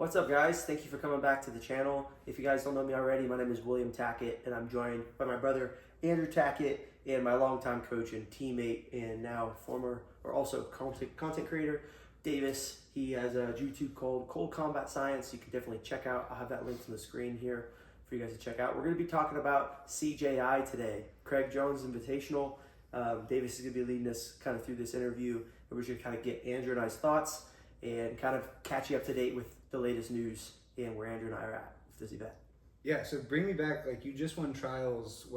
What's up, guys? Thank you for coming back to the channel. If you guys don't know me already, my name is William Tackett, and I'm joined by my brother Andrew Tackett and my longtime coach and teammate and now former or also content creator Davis. He has a YouTube called Cold Combat Science. You can definitely check out. I'll have that linked on the screen here for you guys to check out. We're going to be talking about CJI today, Craig Jones Invitational. Davis is going to be leading us kind of through this interview, and we're just going to kind of get Andrew and I's thoughts and kind of catch you up to date with the latest news and where Andrew and I are at with this event. Yeah, so bring me back, like you just won trials,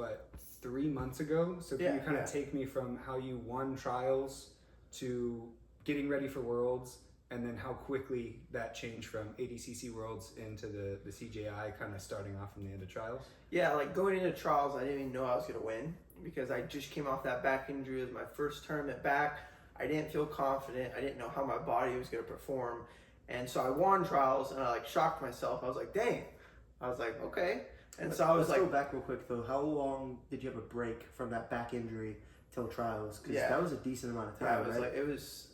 3 months ago? So can you kind of take me from how you won trials to getting ready for Worlds, and then how quickly that changed from ADCC Worlds into the CJI, kind of starting off from the end of trials? Yeah, like going into trials, I didn't even know I was going to win because I just came off that back injury. It was my first tournament back. I didn't feel confident. I didn't know how my body was going to perform. And so I won trials and I shocked myself. I was like, dang. I was like, okay. And so I was Let's go back real quick though. How long did you have a break from that back injury till trials? Because that was a decent amount of time, right? It was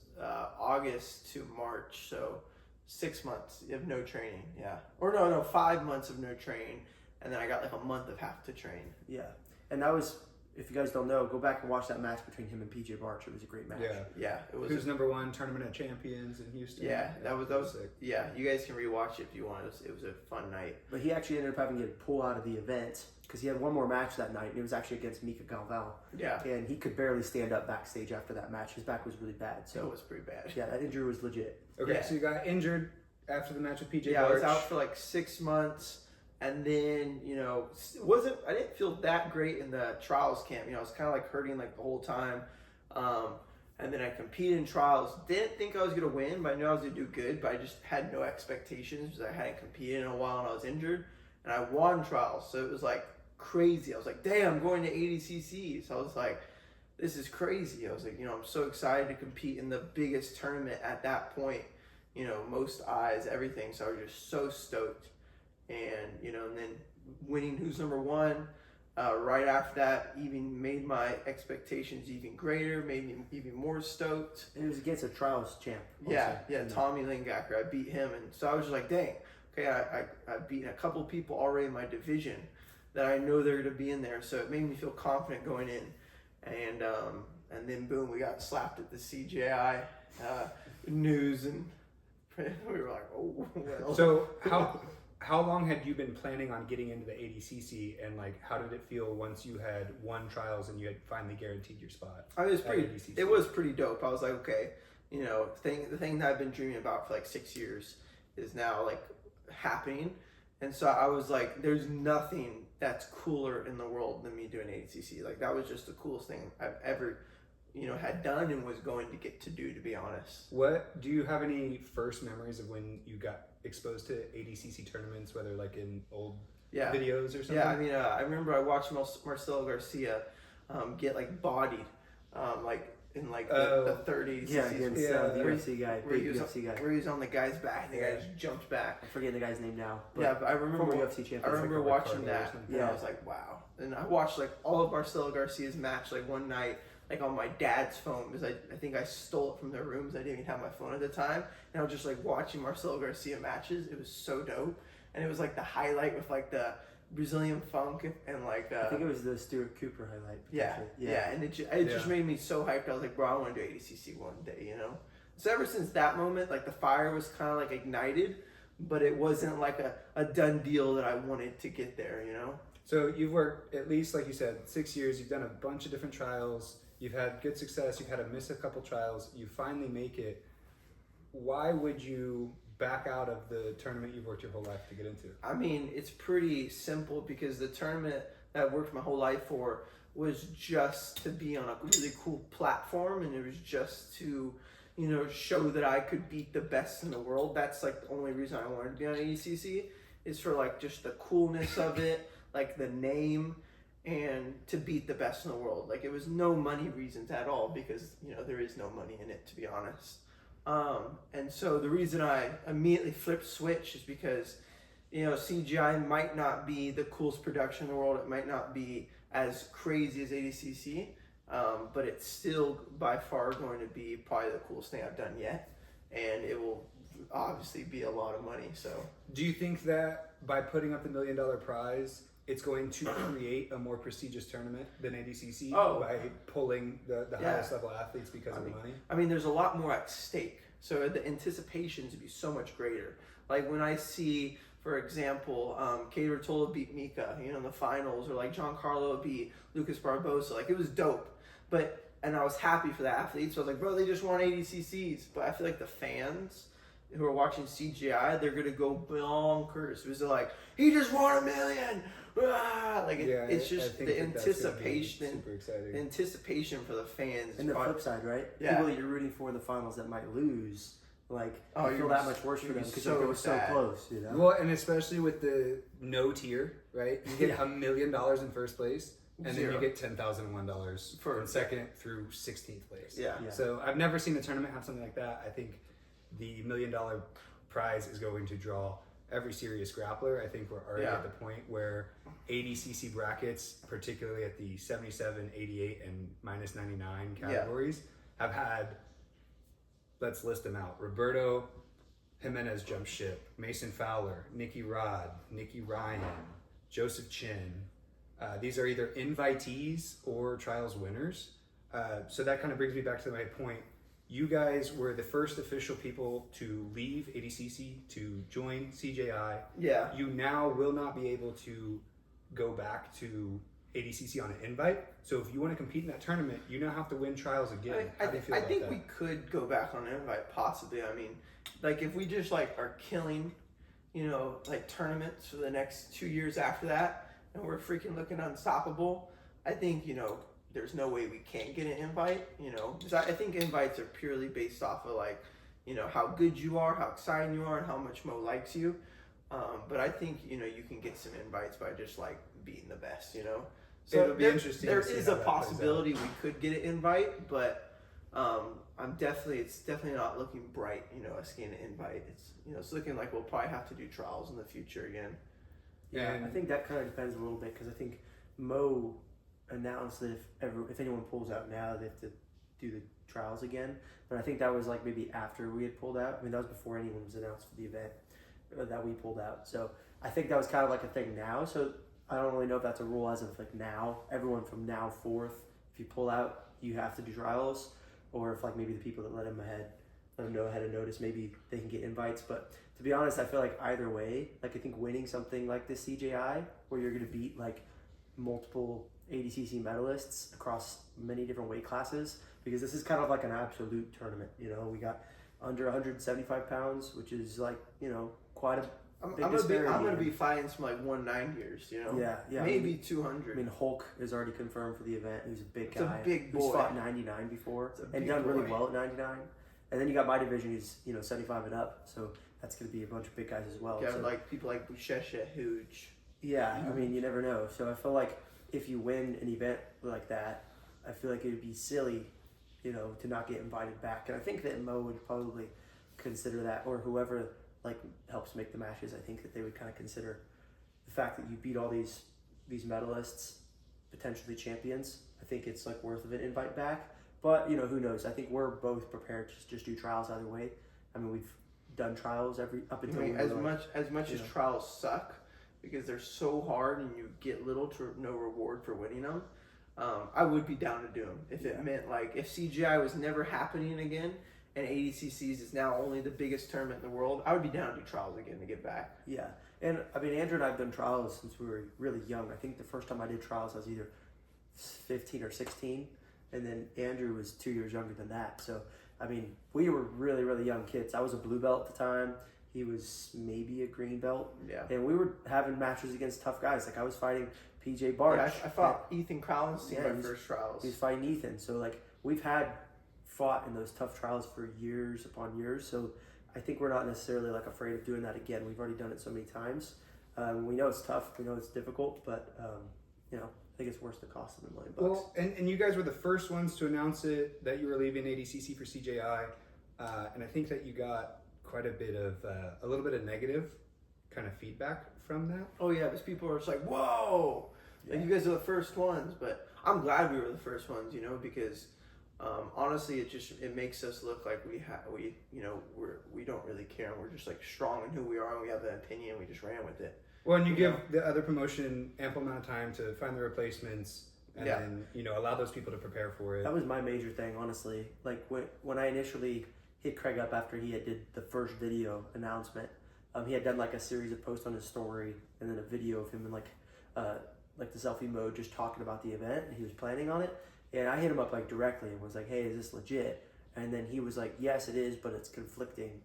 August to March, so 6 months of no training. Yeah, or no, 5 months of no training, and then I got a month of have to train. Yeah, and that was. If you guys don't know, go back and watch that match between him and PJ Barch. It was a great match. Yeah. It was. Who's number one tournament of champions in Houston? Yeah, that was sick. Yeah, you guys can rewatch it if you want. It was a fun night. But he actually ended up having to get pulled out of the event because he had one more match that night, and it was actually against Mika Galval. Yeah. And he could barely stand up backstage after that match. His back was really bad. So it was pretty bad. Yeah, that injury was legit. Okay, so you got injured after the match with PJ Barch. Yeah, I was out for 6 months. And then, I didn't feel that great in the trials camp. I was kind of hurting the whole time. And then I competed in trials. Didn't think I was going to win, but I knew I was going to do good. But I just had no expectations because I hadn't competed in a while and I was injured. And I won trials. So it was crazy. I was like, damn, I'm going to ADCC. So I was like, this is crazy. I was like, I'm so excited to compete in the biggest tournament at that point. Most eyes, everything. So I was just so stoked. And and then winning Who's Number One right after that even made my expectations even greater, made me even more stoked. And it was against a trials champ also. Yeah, Tommy Lingacker. I beat him, and so I was just like, dang, okay, I've beaten a couple people already in my division that I know they're going to be in there, so it made me feel confident going in. And then boom, we got slapped at the CJI news, and we were like, oh well. So how long had you been planning on getting into the ADCC, and how did it feel once you had won trials and you had finally guaranteed your spot? It was pretty dope. I was like, okay, the thing that I've been dreaming about for 6 years is now happening. And so I was like, there's nothing that's cooler in the world than me doing ADCC. That was just the coolest thing I've ever had done and was going to get to do, to be honest. What do you have any first memories of when you got exposed to ADCC tournaments, whether in old videos or something? Yeah, I remember I watched Marcelo Garcia get bodied in the 30s. Yeah, against the UFC guy, UFC guy. Where he was on the guy's back, and the guy just jumped back. I'm forgetting the guy's name now. But I remember former UFC champion. I remember watching that, and I was like, wow. And I watched all of Marcelo Garcia's match one night, on my dad's phone, because I think I stole it from their rooms. I didn't even have my phone at the time, and I was just watching Marcelo Garcia matches. It was so dope, and it was the highlight with the Brazilian funk and I think it was the Stuart Cooper highlight. Yeah, and it just made me so hyped. I was like, bro, I want to do ADCC one day, So ever since that moment, the fire was kind of ignited, but it wasn't a done deal that I wanted to get there, So you've worked at least, like you said, 6 years. You've done a bunch of different trials. You've had good success. You've had to miss a couple trials. You finally make it. Why would you back out of the tournament you've worked your whole life to get into? It's pretty simple, because the tournament that I worked my whole life for was just to be on a really cool platform, and it was just to, show that I could beat the best in the world. That's the only reason I wanted to be on ADCC, is for just the coolness of it, the name, and to beat the best in the world. It was no money reasons at all, because there is no money in it, to be honest. And so the reason I immediately flipped switch is because CGI might not be the coolest production in the world. It might not be as crazy as ADCC, but it's still by far going to be probably the coolest thing I've done yet, and it will obviously be a lot of money. So Do you think that by putting up the $1 million prize, it's going to create a more prestigious tournament than ADCC by pulling the highest level athletes because of the money? I mean, there's a lot more at stake. So the anticipation to be so much greater. Like when I see, for example, Katie Rotolo beat Mika, in the finals, or like Giancarlo beat Lucas Barbosa. Like it was dope. And I was happy for the athletes. So I was like, bro, they just won ADCCs. But I feel like the fans who are watching CJI, they're gonna go bonkers. It was like, he just won $1 million. Like it's just the anticipation. Super exciting. The anticipation for the fans. And the flip side, right? Yeah. People that you're rooting for in the finals that might lose, like you feel that much worse for them because so they were so close. Well, and especially with the no tier, right? You get $1 million in first place. And then you get $10,001 for second through 16th place. Yeah. So I've never seen a tournament have something like that. I think the $1 million prize is going to draw every serious grappler. I think we're already at the point where ADCC brackets, particularly at the 77, 88, and minus 99 categories, have had, let's list them out, Roberto Jimenez jump ship, Mason Fowler, Nicky Rod, Nicky Ryan, Joseph Chin. These are either invitees or trials winners. So that kind of brings me back to my point. You guys were the first official people to leave ADCC to join CJI. Yeah. You now will not be able to go back to ADCC on an invite. So if you want to compete in that tournament, you now have to win trials again. How do you feel about that? I think we could go back on an invite, possibly. I mean, like if we just like are killing, like tournaments for the next 2 years after that, and we're freaking looking unstoppable, I think, there's no way we can't get an invite, because I think invites are purely based off of like, how good you are, how exciting you are, and how much Mo likes you. But I think, you can get some invites by just like being the best, So it'll be interesting. There is a possibility we could get an invite, but it's definitely not looking bright, us getting an invite. It's looking like we'll probably have to do trials in the future again. Yeah, I think that kind of depends a little bit because I think Mo announced that if anyone pulls out now, they have to do the trials again. But I think that was like maybe after we had pulled out. I mean, that was before anyone was announced for the event that we pulled out. So I think that was kind of like a thing now. So I don't really know if that's a rule as of like now. Everyone from now forth, if you pull out, you have to do trials. Or if like maybe the people that let them know ahead of notice, maybe they can get invites. But to be honest, I feel like either way, like I think winning something like the CJI, where you're going to beat like multiple ADCC medalists across many different weight classes, because this is kind of like an absolute tournament. We got under 175 pounds, which is like, quite a big disparity. I'm gonna be fighting some like 190ers, Yeah. Maybe 200. I mean, Hulk is already confirmed for the event. He's a big guy. It's a big boy. Who's fought 99 before and done really well at 99. And then you got my division, who's 75 and up. So that's going to be a bunch of big guys as well. Yeah, so, like people like Bushesha, Hooch. Yeah, I mean, you never know. So I feel like if you win an event like that, I feel like it would be silly, to not get invited back. And I think that Mo would probably consider that, or whoever like helps make the matches. I think that they would kind of consider the fact that you beat all these medalists, potentially champions. I think it's like worth of an invite back. But who knows? I think we're both prepared to just do trials either way. I mean, we've done trials up until as much as trials suck because they're so hard and you get little to no reward for winning them. I would be down to do them if it meant like if CGI was never happening again and ADCCs is now only the biggest tournament in the world, I would be down to do trials again to get back. Yeah, and I mean Andrew and I have done trials since we were really young. I think the first time I did trials I was either 15 or 16. And then Andrew was 2 years younger than that. So, I mean, we were really, really young kids. I was a blue belt at the time. He was maybe a green belt. Yeah. And we were having matches against tough guys. Like, I was fighting PJ Barch. Yeah, I fought Ethan Collins in my first trials. He was fighting Ethan. So, like, we've fought in those tough trials for years upon years. So, I think we're not necessarily, like, afraid of doing that again. We've already done it so many times. We know it's tough. We know it's difficult. But, I think it's worth the cost of $1 million. Well, and you guys were the first ones to announce it that you were leaving ADCC for CJI, and I think that you got quite a little bit of negative kind of feedback from that. Oh yeah, because people are just like, "Whoa, like you guys are the first ones." But I'm glad we were the first ones, because Honestly, it makes us look like we don't really care, and we're just like strong in who we are, and we have an opinion, we just ran with it. Well, and you give the other promotion ample amount of time to find the replacements, and then allow those people to prepare for it. That was my major thing, honestly. Like when I initially hit Craig up after he had did the first video announcement, he had done like a series of posts on his story, and then a video of him in like the selfie mode, just talking about the event, and he was planning on it. And I hit him up like directly and was like, "Hey, is this legit?" And then he was like, "Yes, it is, but it's conflicting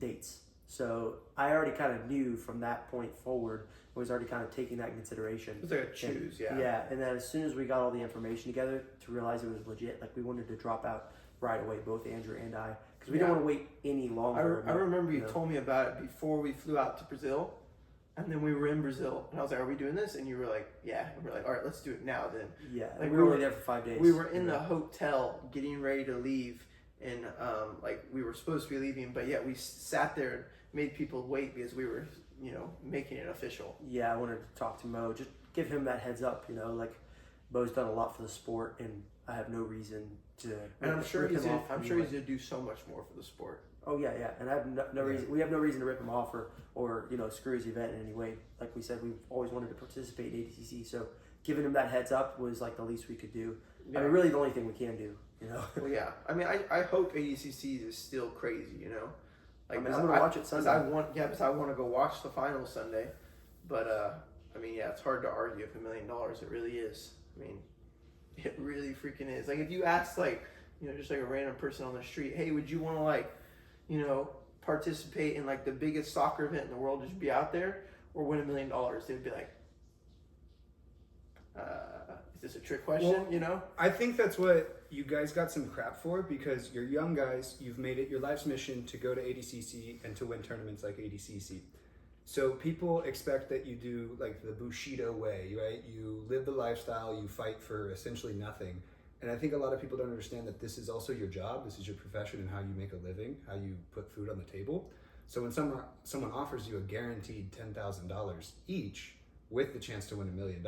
dates." So I already kind of knew from that point forward, I was already kind of taking that in consideration. It was like a choose, Yeah, and then as soon as we got all the information together to realize it was legit, like we wanted to drop out right away, both Andrew and I, because we didn't want to wait any longer. I remember you told me about it before we flew out to Brazil. And then we were in Brazil, and I was like, "Are we doing this?" And you were like, "Yeah." And we're like, "All right, let's do it now." Then, like we were only there for 5 days. We were in the hotel getting ready to leave, and like we were supposed to be leaving, but yet we sat there and made people wait because we were, making it official. Yeah, I wanted to talk to Mo, just give him that heads up. Like Mo's done a lot for the sport, and I have no reason to. And I'm sure he's gonna do so much more for the sport. Oh yeah, and I have no reason. We have no reason to rip him off or screw his event in any way. Like we said, we've always wanted to participate in ADCC, so giving him that heads up was like the least we could do. Yeah. I mean, really the only thing we can do. Well, yeah. I mean, I hope ADCC is still crazy. Like I'm gonna watch it Sunday. Because I want to go watch the finals Sunday. But I mean, yeah, it's hard to argue if $1 million. It really is. I mean, it really freaking is. Like if you ask just like a random person on the street, "Hey, would you want to participate in like the biggest soccer event in the world, just be out there, or win $1 million?" They'd be like, "Is this a trick question?" Well, I think that's what you guys got some crap for, because you're young guys. You've made it your life's mission to go to ADCC and to win tournaments like ADCC. So people expect that you do like the Bushido way, right? You live the lifestyle, you fight for essentially nothing. And I think a lot of people don't understand that this is also your job. This is your profession and how you make a living, how you put food on the table. So when someone offers you a guaranteed $10,000 each with the chance to win $1 million,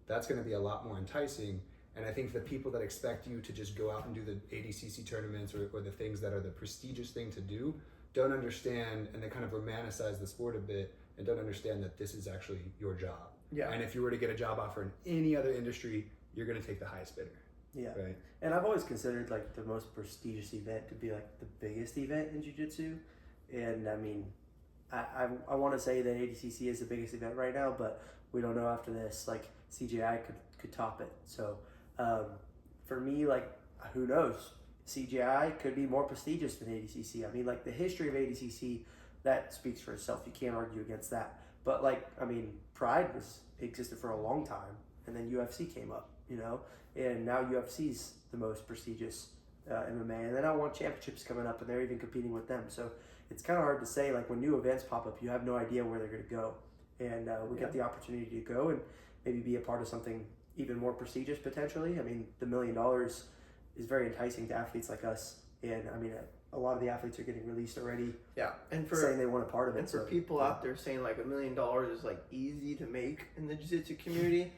that's going to be a lot more enticing. And I think the people that expect you to just go out and do the ADCC tournaments or the things that are the prestigious thing to do don't understand, and they kind of romanticize the sport a bit and don't understand that this is actually your job. Yeah. And if you were to get a job offer in any other industry, you're going to take the highest bidder. Yeah. Right. And I've always considered like the most prestigious event to be like the biggest event in jiu-jitsu. And I mean, I want to say that ADCC is the biggest event right now, but we don't know after this. Like CJI could top it. So for me, like who knows? CJI could be more prestigious than ADCC. I mean, like the history of ADCC, that speaks for itself. You can't argue against that. But like, I mean, Pride existed for a long time, and then UFC came up, and now UFC's the most prestigious MMA, and then I want championships coming up, and they're even competing with them. So it's kind of hard to say. Like when new events pop up, you have no idea where they're going to go, and we got the opportunity to go and maybe be a part of something even more prestigious potentially. I mean, the $1 million is very enticing to athletes like us, and I mean, a lot of the athletes are getting released already. Yeah, and saying they want a part of it. And for people out there saying like $1 million is like easy to make in the jiu-jitsu community,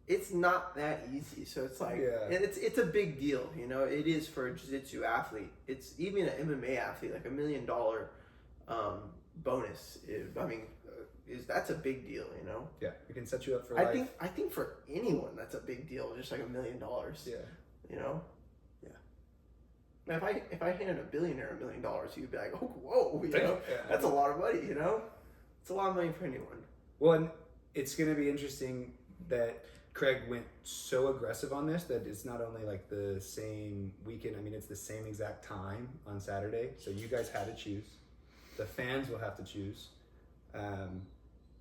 it's not that easy. So it's like, and it's a big deal, It is for a jiu-jitsu athlete. It's even an MMA athlete, like $1 million bonus. That's a big deal, Yeah, it can set you up for life. I think for anyone that's a big deal, just like $1 million. Yeah. Yeah. Now, if I handed a billionaire $1 million, he'd be like, "Oh, whoa, that's a lot of money, It's a lot of money for anyone." Well, and it's going to be interesting that Craig went so aggressive on this that it's not only like the same weekend. I mean, it's the same exact time on Saturday. So you guys had to choose. The fans will have to choose.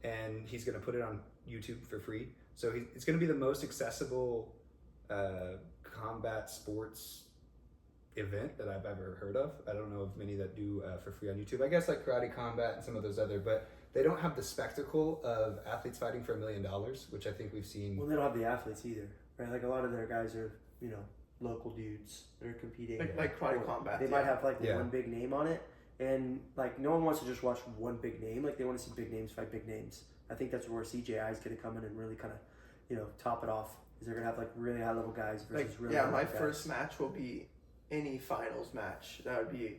And he's going to put it on YouTube for free. So it's going to be the most accessible combat sports event that I've ever heard of. I don't know of many that do for free on YouTube. I guess like Karate Combat and some of those other, but they don't have the spectacle of athletes fighting for $1 million, which I think we've seen. Well, they don't have the athletes either, right? Like a lot of their guys are, local dudes that are competing. Like Karate Combat. They might have like the one big name on it, and like no one wants to just watch one big name. Like they want to see big names fight big names. I think that's where CJI is going to come in and really kind of, top it off. Is they're gonna have like really high level guys versus Like, really yeah, low my guys. first match will be any finals match. That would be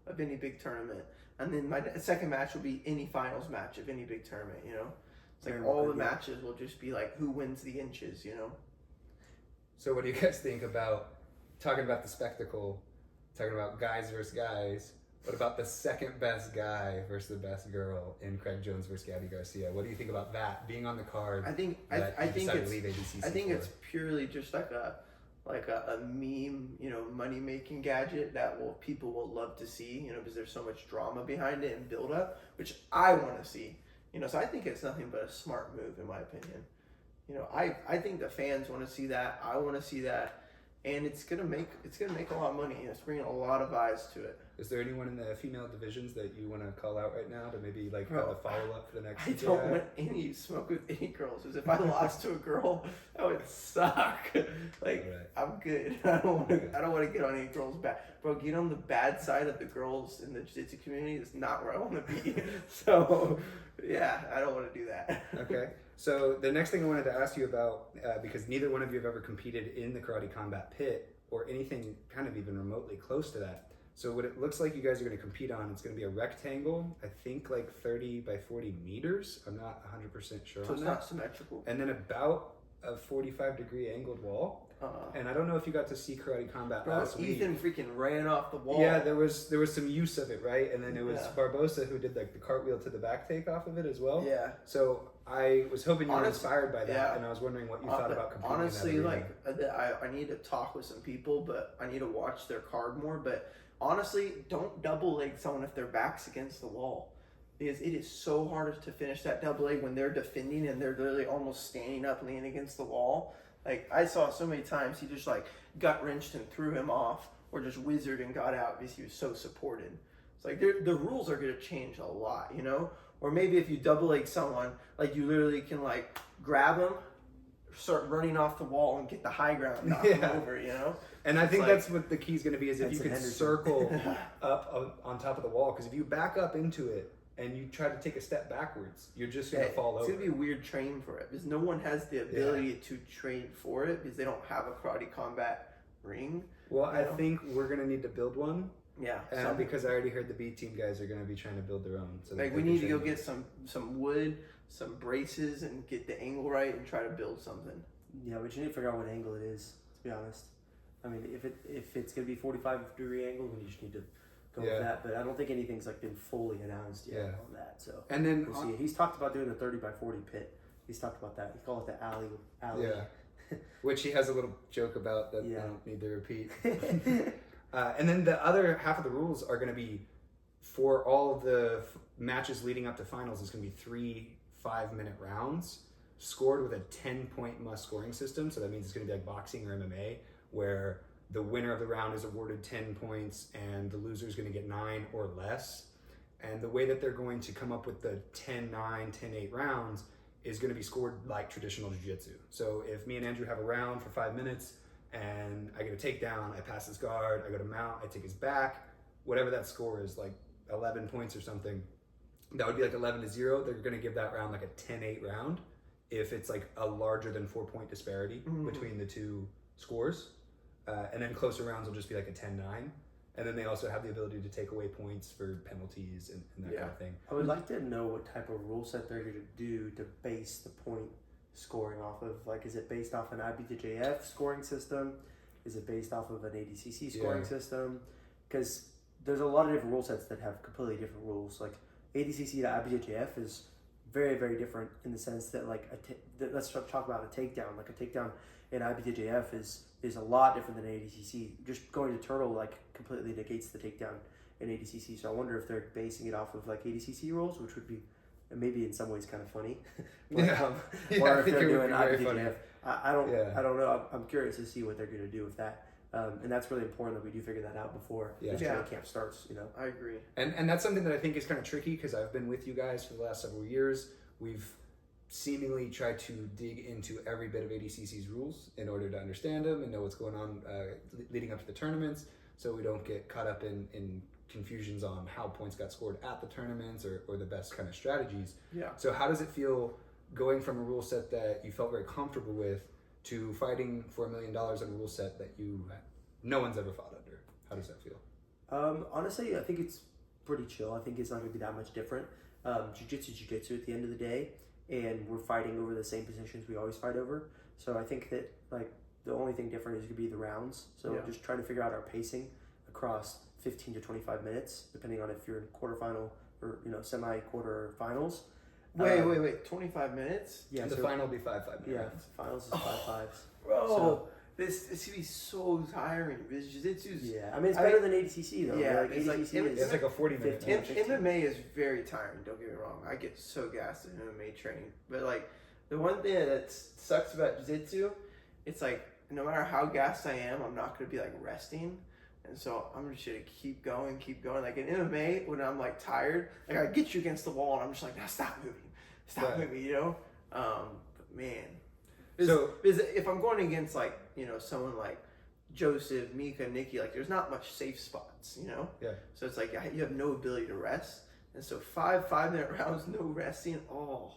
of any big tournament, and then my second match will be any finals match of any big tournament. It's like Very all good, the yeah. matches will just be like who wins the inches. So what do you guys think about talking about the spectacle, talking about guys versus guys? What about the second best guy versus the best girl in Craig Jones versus Gabby Garcia? What do you think about that being on the card? I think that I you think decided it's to leave ADCC I think for? it's purely just like a meme, money making gadget that people will love to see, because there's so much drama behind it and build up, which I want to see, so I think it's nothing but a smart move in my opinion. I think the fans want to see that. I want to see that, and it's gonna make a lot of money. It's bringing a lot of eyes to it. Is there anyone in the female divisions that you want to call out right now to maybe like Bro, have a follow up for the next I CJI? don't want any smoke with any girls. Because if I lost to a girl, that would suck. Like, Right. I'm good. I don't want to get on any girls' back. Bro, get on the bad side of the girls in the jiu-jitsu community is not where I want to be. So, yeah, I don't want to do that. Okay. So the next thing I wanted to ask you about, because neither one of you have ever competed in the Karate Combat Pit or anything kind of even remotely close to that. So what it looks like you guys are going to compete on, it's going to be a rectangle, I think like 30 by 40 meters. I'm not 100% sure So on it's that. not symmetrical. And then about a 45-degree angled wall. And I don't know if you got to see Karate Combat Bro, last week. Ethan freaking ran off the wall. Yeah, there was some use of it, right? And then it was Yeah. Barbosa who did like the cartwheel to the back take off of it as well. Yeah. So I was hoping you were Honest- inspired by that, yeah. and I was wondering what you thought about competing honestly, in that arena. I need to talk with some people, but I need to watch their card more. But honestly, don't double leg someone if their back's against the wall, because it is so hard to finish that double leg when they're defending and they're literally almost standing up, leaning against the wall. Like, I saw so many times he just like gut wrenched and threw him off, or just wizard and got out because he was so supported. It's like the rules are going to change a lot, Or maybe if you double leg someone, like you literally can like grab them, start running off the wall and get the high ground, knock them over, And I think like- that's what the key is going to be, is if That's you an could Henderson. circle up on top of the wall. Because if you back up into it and you try to take a step backwards, you're just going to fall It's over. going to be a weird train for it because no one has the ability to train for it because they don't have a karate combat ring. Well, I think we're going to need to build one. Yeah. And because I already heard the B team guys are going to be trying to build their own. So that Like, they we can need to train go them. get some wood, some braces, and get the angle right and try to build something. Yeah, but you need to figure out what angle it is, to be honest. I mean, if it's going to be 45-degree angle, then you just need to go with that. But I don't think anything's like been fully announced yet on that. So And then we'll see. He's talked about doing a 30 by 40 pit. He's talked about that. He called it the alley. Yeah. Which he has a little joke about that Yeah. I don't need to repeat. And then the other half of the rules are going to be, for all of the matches leading up to finals, is going to be 3 5-minute rounds scored with a 10-point must scoring system. So that means it's going to be like boxing or MMA, where the winner of the round is awarded 10 points and the loser is going to get 9 or less. And the way that they're going to come up with the 10-9, 10-8 rounds is going to be scored like traditional jiu-jitsu. So if me and Andrew have a round for 5 minutes and I get a takedown, I pass his guard, I go to mount, I take his back, whatever that score is, like 11 points or something, that would be like 11-0. They're going to give that round like a 10-8 round if it's like a larger than 4-point disparity between the two scores. And then closer rounds will just be like a 10-9. And then they also have the ability to take away points for penalties and that kind of thing. I would like to know what type of rule set they're going to do to base the point scoring off of. Like, is it based off an IBJJF scoring system? Is it based off of an ADCC scoring system? Because there's a lot of different rule sets that have completely different rules. Like, ADCC to IBJJF is very, very different in the sense that, like, let's talk about a takedown. Like, a takedown in IBJJF is a lot different than ADCC. Just going to turtle, like, completely negates the takedown in ADCC. So I wonder if they're basing it off of, like, ADCC rules, which would be maybe in some ways kind of funny. Or if they're doing IBJJF. I don't know. I'm curious to see what they're going to do with that. And that's really important that we do figure that out before this training camp starts, I agree. And that's something that I think is kind of tricky, because I've been with you guys for the last several years. We've seemingly tried to dig into every bit of ADCC's rules in order to understand them and know what's going on leading up to the tournaments, so we don't get caught up in confusions on how points got scored at the tournaments or the best kind of strategies. Yeah. So how does it feel going from a rule set that you felt very comfortable with to fighting for $1 million in a rule set that no one's ever fought under? How does that feel? Honestly, I think it's pretty chill. I think it's not going to be that much different. Jiu-jitsu at the end of the day, and we're fighting over the same positions we always fight over. So I think that like the only thing different is going to be the rounds. So just trying to figure out our pacing across 15 to 25 minutes, depending on if you're in quarterfinal or semi-quarter finals. Wait, 25 minutes? Yeah, the final will be 5 minutes. Yeah, finals is 5-5s. Bro, So, this could be so tiring. This jiu-jitsu's... Yeah, I mean, it's better than ADCC, though. Yeah, like, it's ADCC like a 40-minute match. MMA is very tiring, don't get me wrong. I get so gassed in MMA training. But, like, the one thing that sucks about jiu-jitsu, it's like, no matter how gassed I am, I'm not going to be, like, resting. And so I'm just going to keep going. Like, in MMA, when I'm, like, tired, like, I get you against the wall, and I'm just like, nah, stop moving, you know? But, man... Because if I'm going against like someone like Joseph, Mika, Nikki, like there's not much safe spots, Yeah. So it's like you have no ability to rest, and so 5-minute rounds, no resting. Oh.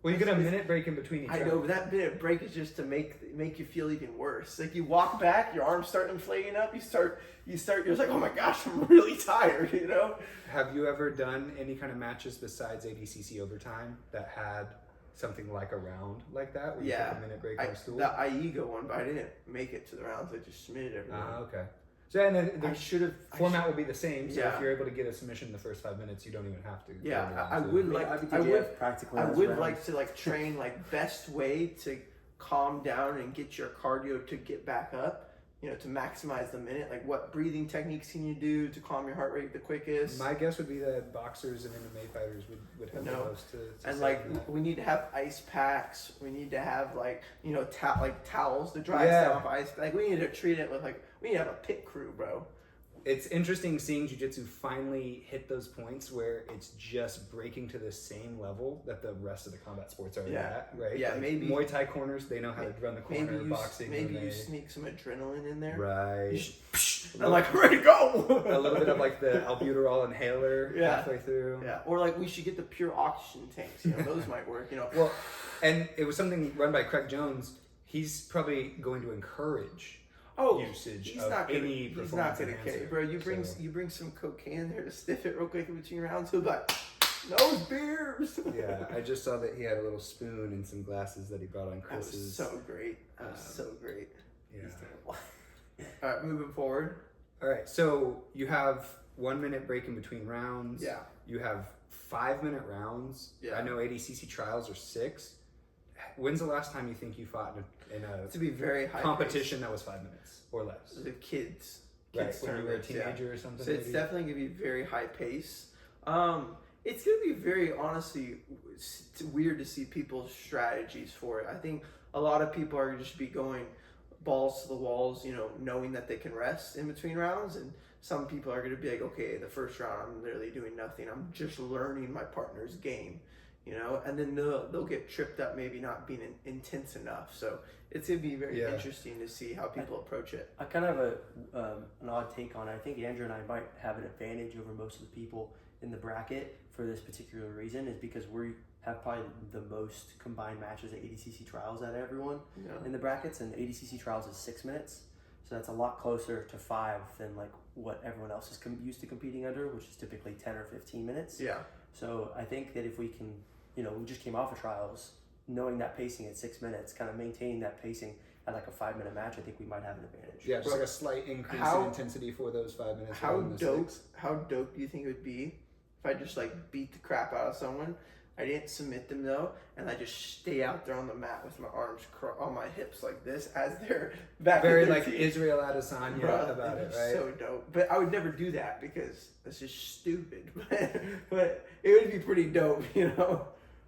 Well, you get a minute break in between each round. I know, but that minute break is just to make you feel even worse. Like you walk back, your arms start inflating up. You're like, oh my gosh, I'm really tired. Have you ever done any kind of matches besides ADCC overtime that had something like a round like that, where you took a minute break on a stool? The IEGO one, but I didn't make it to the rounds. I just submitted everything. Okay. So and then the format will be the same. So if you're able to get a submission in the first 5 minutes, you don't even have to. Yeah, I would like to like train like best way to calm down and get your cardio to get back up. To maximize the minute, like what breathing techniques can you do to calm your heart rate the quickest? My guess would be that boxers and MMA fighters would have the most to and like we need to have ice packs. We need to have like towels to dry stuff off ice. Like we need to treat it with we need to have a pit crew, bro. It's interesting seeing jiu-jitsu finally hit those points where it's just breaking to the same level that the rest of the combat sports are at, right? Yeah, like maybe Muay Thai corners, they know how to run the corner. Boxing, maybe you sneak some adrenaline in there, right? I'm like, ready to go. A little bit of like the albuterol inhaler halfway through. Yeah, or like we should get the pure oxygen tanks. Those might work. Well, and it was something run by Craig Jones. He's probably going to encourage usage of any performance enhancer. He's not gonna, bro. You bring some cocaine there to stiff it real quick in between rounds. He'll be like, nose beers. Yeah, I just saw that he had a little spoon and some glasses that he brought on Chris's. That was so great. Yeah. All right, moving forward. All right, so you have 1 minute break in between rounds. Yeah. You have 5 minute rounds. Yeah. I know ADCC trials are 6. When's the last time you think you fought in a to be very high competition that was 5 minutes or less? The kids Right, when you were a teenager or something. So it's definitely gonna be very high pace. It's gonna be very honestly weird to see people's strategies for it. I think a lot of people are just be going balls to the walls, knowing that they can rest in between rounds, and some people are gonna be like, okay, the first round I'm literally doing nothing. I'm just learning my partner's game. And then they'll get tripped up maybe not being intense enough. So it's going to be very interesting to see how people approach it. I kind of have an odd take on it. I think Andrew and I might have an advantage over most of the people in the bracket for this particular reason, is because we have probably the most combined matches at ADCC trials out of everyone in the brackets, and ADCC trials is 6 minutes. So that's a lot closer to 5 than like what everyone else is used to competing under, which is typically 10 or 15 minutes. Yeah. So I think that if we can, we just came off of trials, knowing that pacing at 6 minutes, kind of maintaining that pacing at like a 5 minute match, I think we might have an advantage. Yeah, just like a slight increase in intensity for those 5 minutes. How dope do you think it would be if I just like beat the crap out of someone? I didn't submit them though, and I just stay out there on the mat with my arms on my hips like this as they're back. Very like Israel Adesanya about it, right? So dope. But I would never do that because that's just stupid. But it would be pretty dope,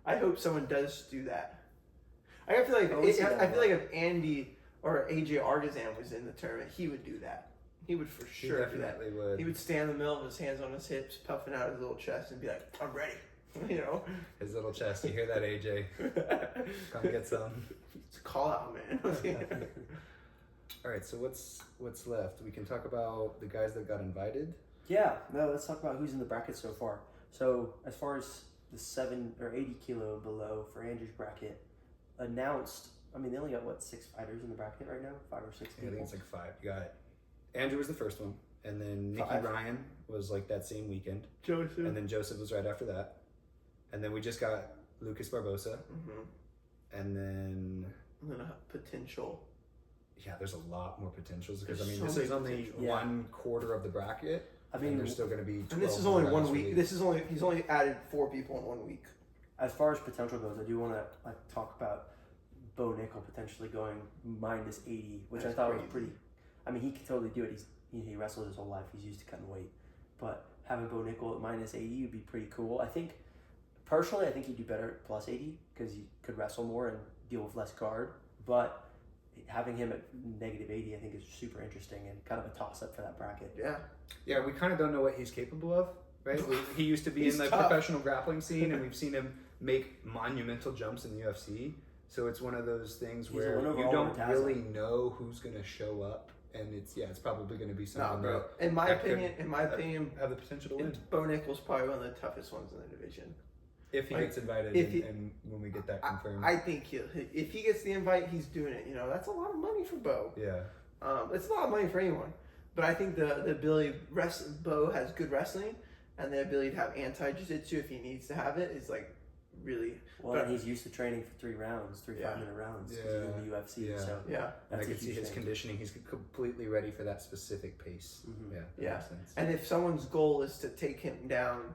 I hope someone does do that. I feel like if Andy or AJ Argazan was in the tournament, he would do that. He would for sure do that. Would. He would stand in the middle of his hands on his hips, puffing out his little chest, and be like, "I'm ready." His little chest. You hear that, AJ? Come get some. It's a call out, man. All right. So what's left? We can talk about the guys that got invited. Yeah. No. Let's talk about who's in the bracket so far. So as far as the 7 or 80 kilo and below for Andrew's bracket, announced I mean, they only got, what, 6 fighters in the bracket right now? 5 or 6 I people? think it's like 5. You got Andrew was the first one, and then Nicky 5. Ryan was like that same weekend, Joseph. and then Joseph was right after that, and then we just got Lucas Barbosa, and then a potential. yeah, there's a lot more potentials because There's I mean so this many is only potentials. Yeah. 1/4 of the bracket. I mean, and there's still going to be 12 And this is only more 1 rounds week. for This is only he's only added 4 people in 1 week. as far as potential goes, I do want to like talk about Bo Nickel potentially going -80, which That's I thought crazy. was pretty. I mean, he could totally do it. He wrestled his whole life. He's used to cutting weight, but having Bo Nickel at -80 would be pretty cool. I think personally, I think he'd do better at +80 because he could wrestle more and deal with less guard. But having him at -80, I think is super interesting and kind of a toss up for that bracket. Yeah, we kind of don't know what he's capable of, right? He used to be He's in the tough. professional grappling scene, and we've seen him make monumental jumps in the UFC. So it's one of those things He's a where win over you all don't Mortaza. really know who's going to show up, and it's probably going to be Nah, something bro. that In my that could opinion, have the potential to win Bo Nickel's probably one of the toughest ones in the division. if he like, gets invited if he- and when we get that confirmed. I think if he gets the invite, he's doing it. You know, that's a lot of money for Bo. yeah, It's a lot of money for anyone. But I think the ability Bo has good wrestling, and the ability to have anti-jiu-jitsu if he needs to have it is like really. Well, But- and he's used to training for 3 rounds, 3 Yeah. 5-minute rounds because Yeah. he's in the UFC. Yeah. So Yeah. and I that's a can see huge his thing. conditioning. He's completely ready for that specific pace. Mhm. Yeah, that Yeah. makes sense. And if someone's goal is to take him down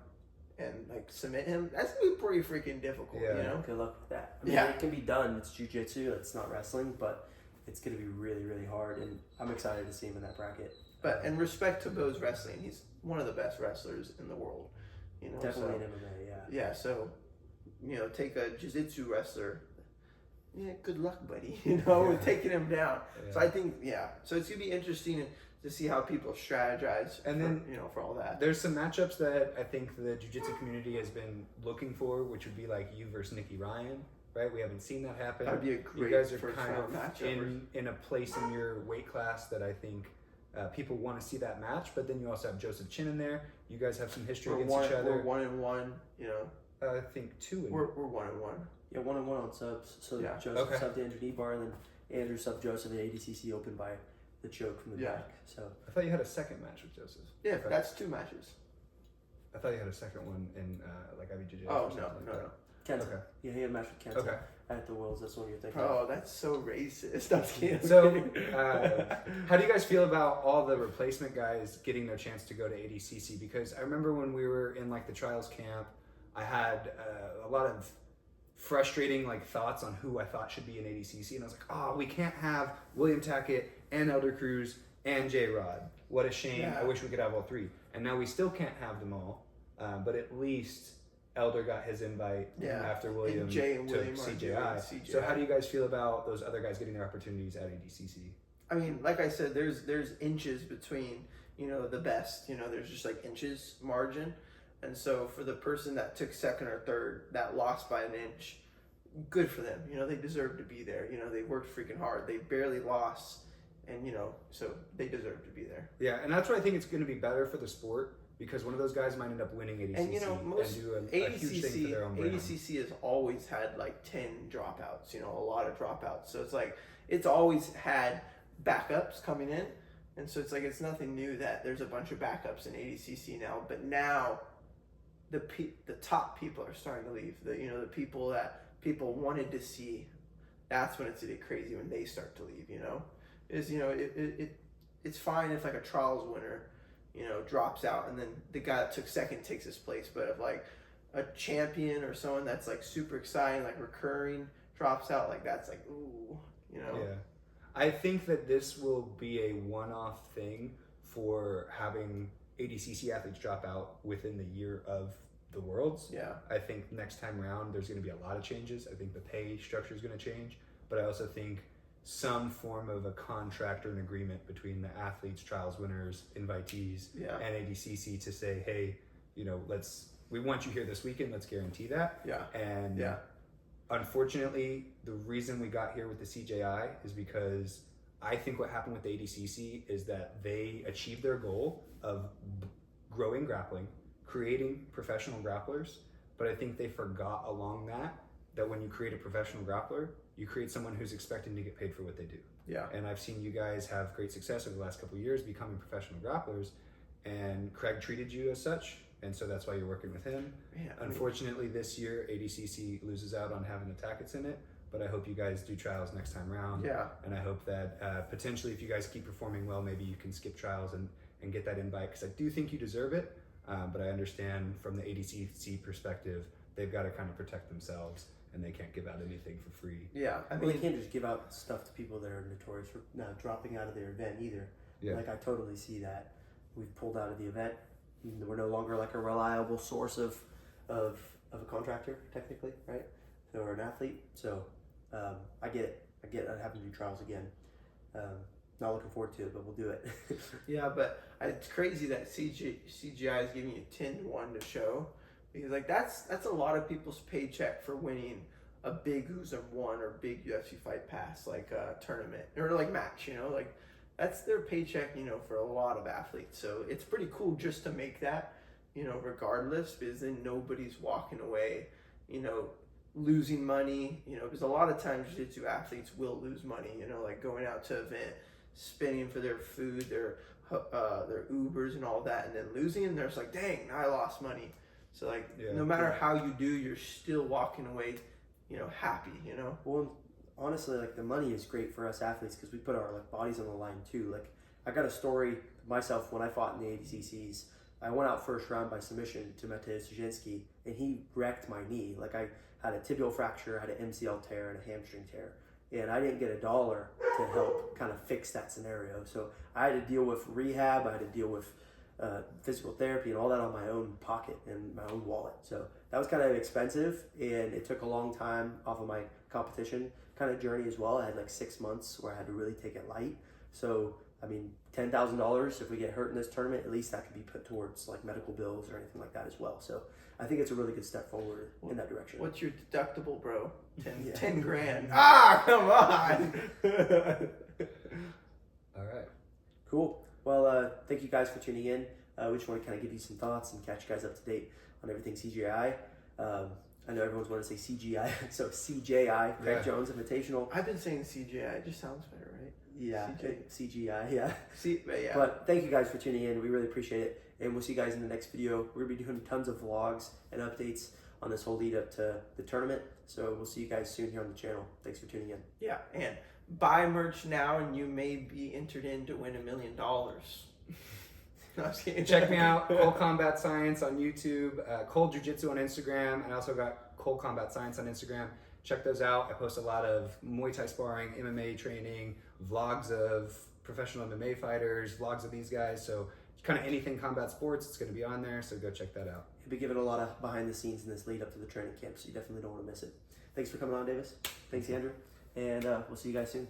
and like submit him, that's gonna be pretty freaking difficult. Yeah. You know. Good luck with that. I mean, Yeah. it can be done. It's jiu-jitsu. It's not wrestling, but it's going to be really, really hard. And I'm excited to see him in that bracket. But in respect to Bo's wrestling, he's one of the best wrestlers in the world. You know. Definitely So, in MMA, yeah. yeah. So, you know, take a jiu-jitsu wrestler. Yeah, good luck, buddy. You know, with taking him down. Yeah. So I think, so it's gonna be interesting to see how people strategize, And for, then- you know, for all that. There's some matchups that I think the jiu-jitsu community has been looking for, which would be like you versus Nicky Ryan, right? We haven't seen that happen. That'd be a You great guys are first kind round of matchup. in a place in your weight class that I think people want to see that match. But then you also have Joseph Chin in there. You guys have some history We're against one, each other. we're 1-1. You know, I think 2 in we're 1-1. Yeah, 1-1 on subs. So Yeah. Joseph Okay. subbed Andrew Debar, and then Andrew subbed Joseph at ADCC open by the choke from the Yeah. back. So I thought you had a second match with Joseph. Yeah, Okay. that's 2 matches. I thought you had a second one in like IBJJ. Oh or something no, like no, that. no. Kenta. Okay. Yeah, he had a match with Kenta Okay. at the Worlds. That's what you're thinking. Oh, that's so racist. I'm kidding. So, how do you guys feel about all the replacement guys getting their chance to go to ADCC? Because I remember when we were in like the trials camp, I had a lot of frustrating like thoughts on who I thought should be in ADCC, and I was like, oh, we can't have William Tackett and Elder Cruz and J Rod. What a shame! Yeah. I wish we could have all 3. And now we still can't have them all, but at least Elder got his invite after William And Jay and took William are CJI. doing CJI. So how do you guys feel about those other guys getting their opportunities at ADCC? I mean, like I said, there's inches between, you know, the best. You know, there's just like inches margin. And so for the person that took second or third, that lost by an inch, good for them. You know, they deserve to be there. You know, they worked freaking hard. They barely lost. And, you know, so they deserve to be there. Yeah, and that's why I think it's going to be better for the sport, because one of those guys might end up winning ADCC And, you know, most do a huge thing for their own brand. ADCC has always had like 10 dropouts, you know, a lot of dropouts. So it's like, it's always had backups coming in. And so it's like, it's nothing new that there's a bunch of backups in ADCC now. But now the top people are starting to leave. The people that people wanted to see, that's when it's a bit crazy when they start to leave, you know. It's fine if like a trials winner, you know, drops out and then the guy that took second takes his place. But if like a champion or someone that's like super exciting, like recurring, drops out, like that's like, ooh, you know. Yeah. I think that this will be a one-off thing for having ADCC athletes drop out within the year of the Worlds. Yeah. I think next time around there's going to be a lot of changes. I think the pay structure is going to change, but I also think some form of a contract or an agreement between the athletes, trials winners, invitees, Yeah. and ADCC to say, hey, you know, we want you here this weekend. Let's guarantee that. Yeah. And Yeah. unfortunately, the reason we got here with the CJI is because I think what happened with the ADCC is that they achieved their goal of growing grappling, creating professional grapplers, but I think they forgot along that that when you create a professional grappler, you create someone who's expecting to get paid for what they do. Yeah. And I've seen you guys have great success over the last couple of years becoming professional grapplers, and Craig treated you as such, and so that's why you're working with him. Man, Unfortunately, this year ADCC loses out on having the Tacketts in it, but I hope you guys do trials next time round. Yeah. And I hope that potentially, if you guys keep performing well, maybe you can skip trials and get that invite, because I do think you deserve it. But I understand from the ADCC perspective, they've got to kind of protect themselves, and they can't give out anything for free. Yeah, I Well, mean, they can't just give out stuff to people that are notorious for not dropping out of their event either. Yeah. Like, I totally see that. We've pulled out of the event. We're no longer like a reliable source of a contractor, technically, right? So, or an athlete. So I get it. I'd have to do trials again. Not looking forward to it, but we'll do it. yeah, but it's crazy that CJI is giving you 10-1 to show, because like that's a lot of people's paycheck for winning a big Uzum 1 or big UFC Fight Pass like tournament or like match, you know, like that's their paycheck, you know, for a lot of athletes. So it's pretty cool just to make that, you know, regardless, because then nobody's walking away, you know, losing money, you know, because a lot of times jiu-jitsu athletes will lose money, you know, like going out to an event, spending for their food, their Ubers and all that, and then losing, and they're just like, dang, I lost money. So like, no matter how you do, you're still walking away, you know, happy, you know. Well, honestly, like the money is great for us athletes because we put our like bodies on the line too. Like I got a story myself when I fought in the ADCCs. I went out first round by submission to Mate Suzinski, and he wrecked my knee. Like I had a tibial fracture, I had an MCL tear, and a hamstring tear. And I didn't get $1 to help kind of fix that scenario. So I had to deal with rehab, I had to deal with physical therapy and all that on my own pocket and my own wallet. So that was kind of expensive, and it took a long time off of my competition kind of journey as well. I had like 6 months where I had to really take it light. So, I mean, $10,000, if we get hurt in this tournament, at least that could be put towards like medical bills or anything like that as well. So I think it's a really good step forward in that direction. What's your deductible, bro? 10 grand. Come on. All right. Cool. Well, thank you guys for tuning in. We just want to kind of give you some thoughts and catch you guys up to date on everything CJI. I know everyone's wanting to say CGI, so CJI, Craig Jones Invitational. I've been saying CJI, it just sounds better, right? Yeah, CGI, yeah. Yeah. But thank you guys for tuning in. We really appreciate it. And we'll see you guys in the next video. We're going to be doing tons of vlogs and updates on this whole lead up to the tournament. So we'll see you guys soon here on the channel. Thanks for tuning in. Yeah, and buy merch now and you may be entered in to win $1 million. No, I'm just kidding. Check me out, Cold Combat Science on YouTube, Cold Jiu-Jitsu on Instagram, and I also got Cold Combat Science on Instagram. Check those out. I post a lot of Muay Thai sparring, MMA training, vlogs of professional MMA fighters, vlogs of these guys. So kind of anything combat sports, it's going to be on there. So go check that out. We'll be giving a lot of behind the scenes in this lead up to the training camp, so you definitely don't want to miss it. Thanks for coming on, Davis. Thanks, Andrew. And we'll see you guys soon.